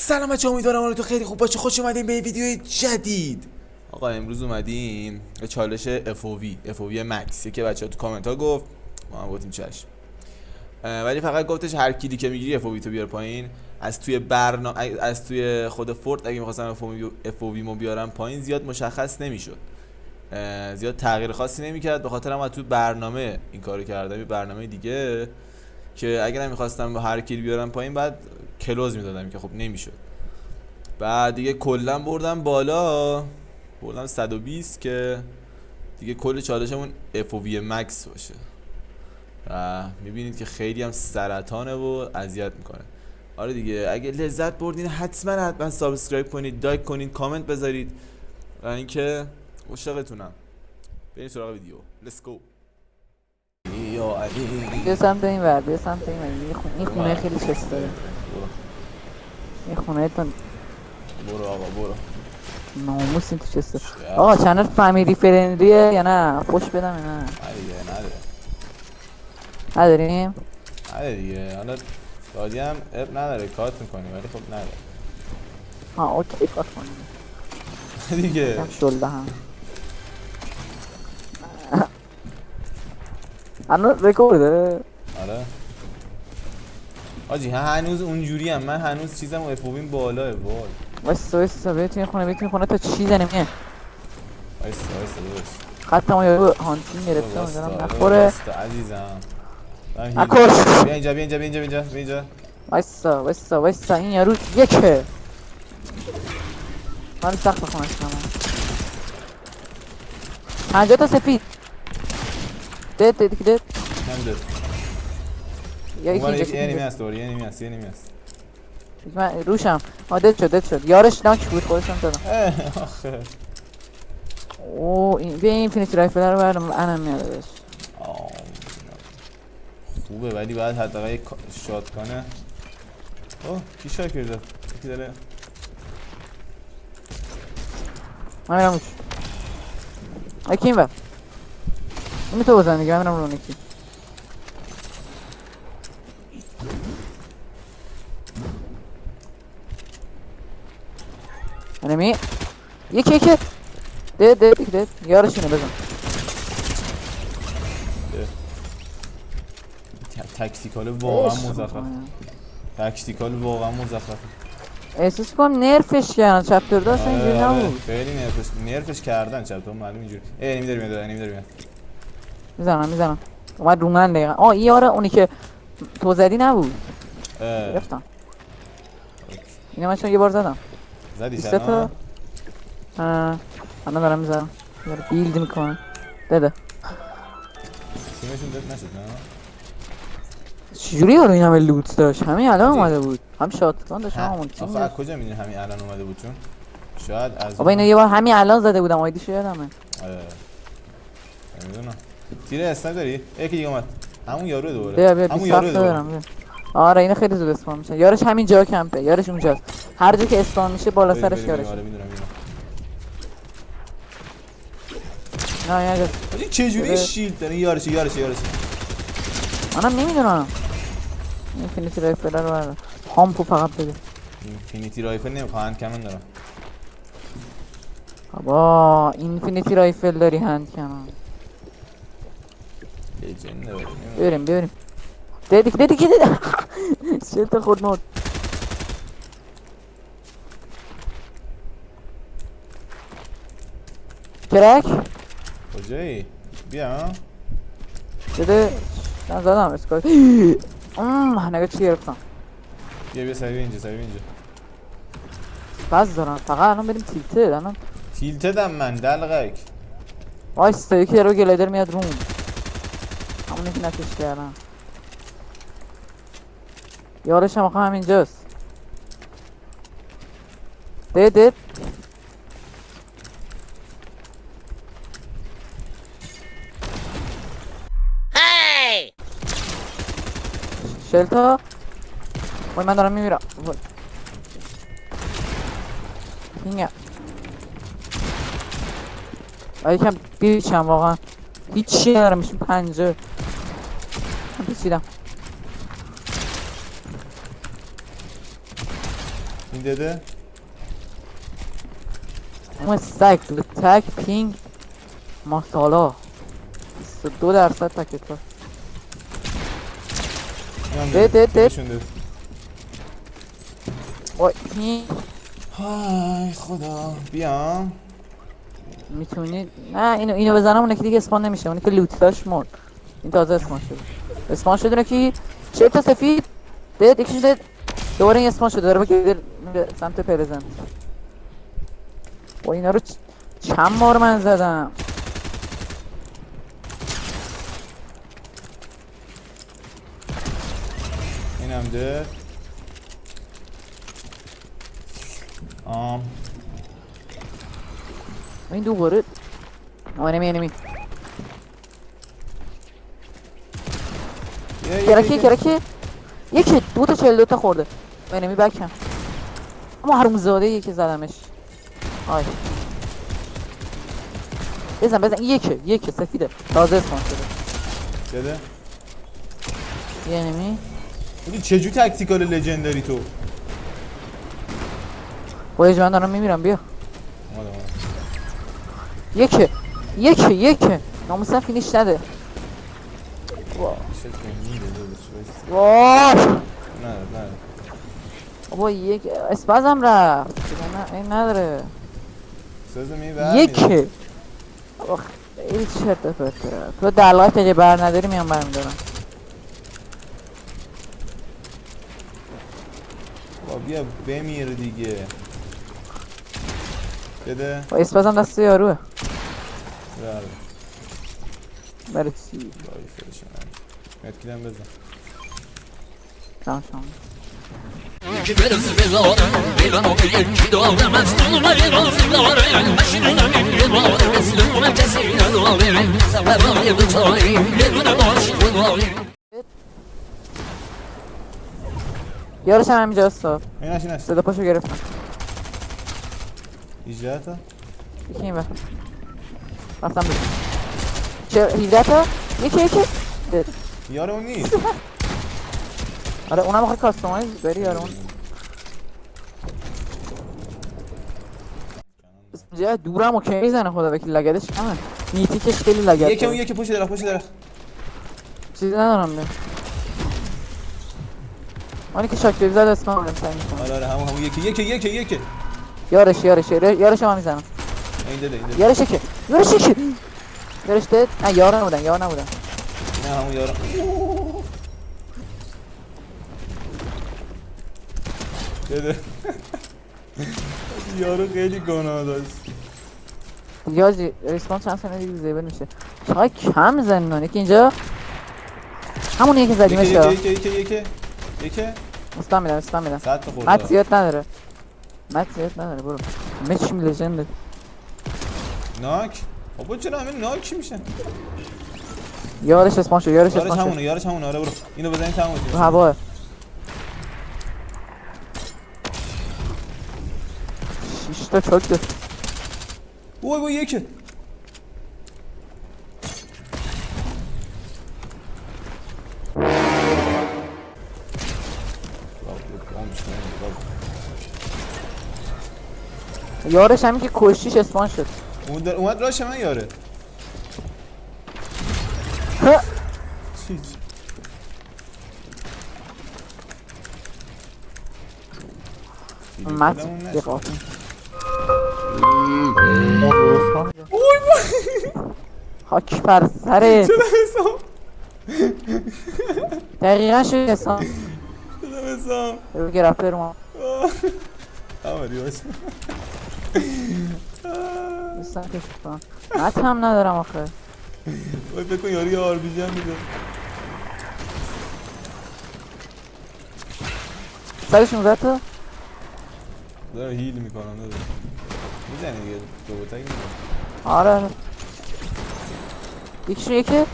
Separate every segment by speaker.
Speaker 1: سلام بچه‌ها، امیدوارم حالتون خیلی خوب باشه. خوش اومدین به ویدیو جدید. آقا امروز اومدیم به چالش FOV مکس. یکی بچه‌ها تو کامنت ها گفت، ما هم گفتیم چشم، ولی فقط گفتش هر کلی که میگیری FOV تو بیار پایین. از توی خود فورت اگه می‌خواستم FOV مو بیارم پایین زیاد مشخص نمیشد، زیاد تغییر خاصی نمیکرد. به خاطر من تو برنامه این کارو کردم، یه برنامه دیگه که اگه نمیخواستم با هر کلی بیارم پایین بعد کلوز میدادم که خب نمیشد. بعد دیگه کلا بردم بالا، بردم 120 که دیگه کل چالشمون FOV مکس باشه. و میبینید که خیلی هم سرطانه و اذیت میکنه. آره دیگه، اگه لذت بردین حتما سابسکرایب کنید، لایک کنید، کامنت بذارید و اینکه عاشقتونم. بریم سراغ ویدیو. لیتس گو. یا علی
Speaker 2: بیا سمت این ور، بیا سمت این ور. این خونه خیلی چست داره. این خونه تون
Speaker 1: برو آقا برو.
Speaker 2: ناموس این تو چسته. آقا چنل فامیلی فرندلیه یا نه؟ خوش بدم یا نه؟
Speaker 1: نه دیگه
Speaker 2: نداریم؟
Speaker 1: نه دیگه، حالا دادی هم اب نداره، کات میکنی ولی خب نداره.
Speaker 2: ها اوکی کات کنیم
Speaker 1: دیگه
Speaker 2: هم شلده هم هنوز رکورده؟
Speaker 1: آره آجی هنوز اونجوری هم، من هنوز چیزم و FOVیم بالاه. وای
Speaker 2: وایسا بیتونی خونه تا چی زنیم یه
Speaker 1: وایسا داداش،
Speaker 2: خط ما یارو هانتین گرفته میدونم نخوره
Speaker 1: عزیزم.
Speaker 2: نکش.
Speaker 1: بیا اینجا.
Speaker 2: وایسا این یارو یکه. من سخت بخونش کنم 50 تا سفید دید
Speaker 1: نمیدد.
Speaker 2: یکی
Speaker 1: یه نیمی هست دور، یه نیمی هست
Speaker 2: من روشم. دد شد یارش ناک بود، خودشم دادم.
Speaker 1: آخه
Speaker 2: اوه این بیا اینفینیتی رایفل رو بردم انم میادش.
Speaker 1: خوبه ولی باید حداقل یک شات کنه. اوه کی شاکر داد؟ کی داره؟
Speaker 2: من میرم روش. اکی این بر این تو بزن دیگه، من میرم رو نکی. انمی یکی دید یارش اینه بزن.
Speaker 1: تکتیکال واقعا مزخرف.
Speaker 2: احساس کنم نرفش کردن چپتر دو اصلا اینجوری نبود.
Speaker 1: خیلی نرفش کردن چپتر معلوم اینجوری. انمی داره میاد.
Speaker 2: میزنم اومد رو من دقیقا. این یاره اونی که تو زدی نبود. گرفتم اینه. من چون یه بار زدم
Speaker 1: زدی
Speaker 2: تا الان دارم میزنم. یارو بیلد میکنه داده
Speaker 1: تیمشون دد نشد نه؟
Speaker 2: چجوری یارو این همه لوت داشت؟ همین الان اومده بود، هم شاتگان داشت هم همون تیم
Speaker 1: آخه از کجا میدونی همین الان اومده بود؟ چون شاید از
Speaker 2: بابا اینو یه بار همین الان زده بودم، آیدیشو یادمه.
Speaker 1: نمیدونم. تیر اسنپ داری؟ یکی دیگه اومد. همون یارو دوره.
Speaker 2: بیا
Speaker 1: همون یارو دوره.
Speaker 2: آره اینو خیلی زود اسپام میشه. یارش همین جا کمپه، یارش اونجاست. هر جا که اسپام میشه بالا سرش یارش.
Speaker 1: آره میدونم.
Speaker 2: نه یه
Speaker 1: آجی چه جوری شیلد داره یارش.
Speaker 2: منم نمیدونم. اینفینیتی رایفل رو بردار. هامپو فقط بده.
Speaker 1: اینفینیتی رایفل نمیخوام، هند کمن دارم.
Speaker 2: بابا اینفینیتی رایفل داری هند کمن.
Speaker 1: بریم.
Speaker 2: دیدی شلت خود مرد. کرک
Speaker 1: کجایی؟ بیا
Speaker 2: بده. من زدم اسکای. نگه چی گرفتم.
Speaker 1: بیا سریع اینجا.
Speaker 2: بز دارم فقط الان بریم تیلته.
Speaker 1: تیلته دم من دلغک.
Speaker 2: وایستا یکی رو گلیدر میاد روم. همونی که نکش کردم. یارش هم آخه همینجاست. دید شلتا. وای من دارم میمیرم. اینگه یکم بیچم واقعا هیچی ندارم. میشون 50 من پیچیدم.
Speaker 1: این داده
Speaker 2: اون سگ تک پینگ ماسالا 22% تکتر ده وای پینگ
Speaker 1: های خدا بیام
Speaker 2: میتونی نه اینو بزنم اونه که دیگه اسپان نمیشه اونه که لوتلاش مرد این تازه اسپان شده اسپان شده که 4 تا سفید دید یکیش دید دوباره این اسپان شده داره بگه سمت پرزنت و اینا رو چند بار من زدم
Speaker 1: اینم ده
Speaker 2: این دوباره انمی کرکی یکی 2 تا 42 تا خورده انمی بکم اما حرومزاده یکی زدمش آی بزن یکی سفیده تازه اسپان شده
Speaker 1: داده
Speaker 2: یه انمی
Speaker 1: بودی چجور تکتیکال لژندری تو
Speaker 2: باید من دارم میمیرم بیا
Speaker 1: اومدم
Speaker 2: یکی ناموسن فینیش نده وای
Speaker 1: نه
Speaker 2: بابا یک اسپازم رفت نه این نداره یکی آخ خیلی چرت و پرته تو دلغت اگه بر نداری میام برم دارم
Speaker 1: بیا بمیر دیگه بده
Speaker 2: اسپازم دست یاروه
Speaker 1: بله
Speaker 2: برای چی؟
Speaker 1: متکیدم بزن
Speaker 2: شام یارش هم همینجاست
Speaker 1: اینش
Speaker 2: صدا پاشو گرفتم
Speaker 1: 18 تا
Speaker 2: یکی این بخم رفتم بید 17 تا یکی دید
Speaker 1: یار اون نیست
Speaker 2: آره اونم آخه کاستومایز بری یار اون جای دورم اوکی میزنه خدا وکیل لگدش کمه میتیکش خیلی لگد
Speaker 1: یکی اون یکی پشت درخت
Speaker 2: چیزی ندارم بیم آنی که شاکریب زد اسم هم سعی میکنم
Speaker 1: آره همون یکی
Speaker 2: یارش هم میزنم
Speaker 1: این داده
Speaker 2: یارش دید نه یار نبودن
Speaker 1: نه همون یارم بده یارو خیلی گناه داشت
Speaker 2: یازی ریسپان چند سنه دیگه زیبل میشه چقدر کم زنونه که اینجا همون یکی زدیمش
Speaker 1: یکی
Speaker 2: استان میدم
Speaker 1: 100 تا خورده
Speaker 2: مت زیاد نداره برو مچ می لژنده
Speaker 1: ناک بابا چرا همین ناک میشن
Speaker 2: یارش اسپان شد یارش
Speaker 1: همونه آره برو اینو بزنیم تموم میشه
Speaker 2: تو هواه 6 تا چوک ده
Speaker 1: وای یکی
Speaker 2: یارش همین که کشتیش اسپان شد
Speaker 1: اومد راش من یاره چیز
Speaker 2: مت دقیقا خاک پر سرت دقیقا شد حسام رو گرفته رو ما
Speaker 1: آمدی باشه
Speaker 2: بستن کشت کنم مت هم ندارم آخه
Speaker 1: وای بکن یاری یه آربیجی هم میده
Speaker 2: 116 تا
Speaker 1: داره هیل میکنم داره میزنی دیگه دوبتک میزنی
Speaker 2: آره یکیشون یکه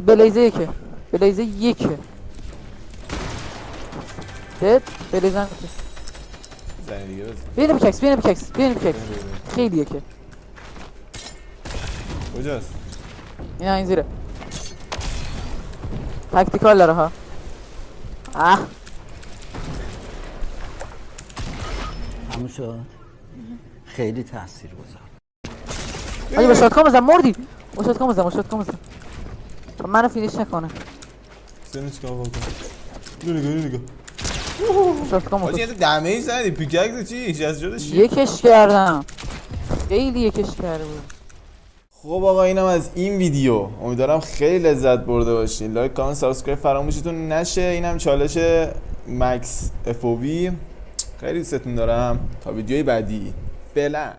Speaker 2: بلیزه یکه دید بلیزه
Speaker 1: زنی دیگه بزن
Speaker 2: بینه بککس خیلی یکه
Speaker 1: کجاست؟
Speaker 2: این زیره تکتیکال داره ها
Speaker 3: تموم شد. خیلی تأثیر گذار.
Speaker 2: اگه با شاتگان بزن مردی. با شاتگان بزن. منو فینیش نکنه.
Speaker 1: سنو چیکار بکنم؟ نگاه.
Speaker 2: شاتگان
Speaker 1: آجی
Speaker 2: بزن.
Speaker 1: یه دمیج زدی پیکاکس چی؟ 66
Speaker 2: یکش کردم. خیلی یکش کرده بود.
Speaker 1: خب آقا اینم از این ویدیو. امیدوارم خیلی لذت برده باشین. لایک کامنت سابسکرایب فراموشتون نشه. اینم چالش مکس FOV. خیلی دوستتون دارم. تا ویدیوی بعدی. فعلا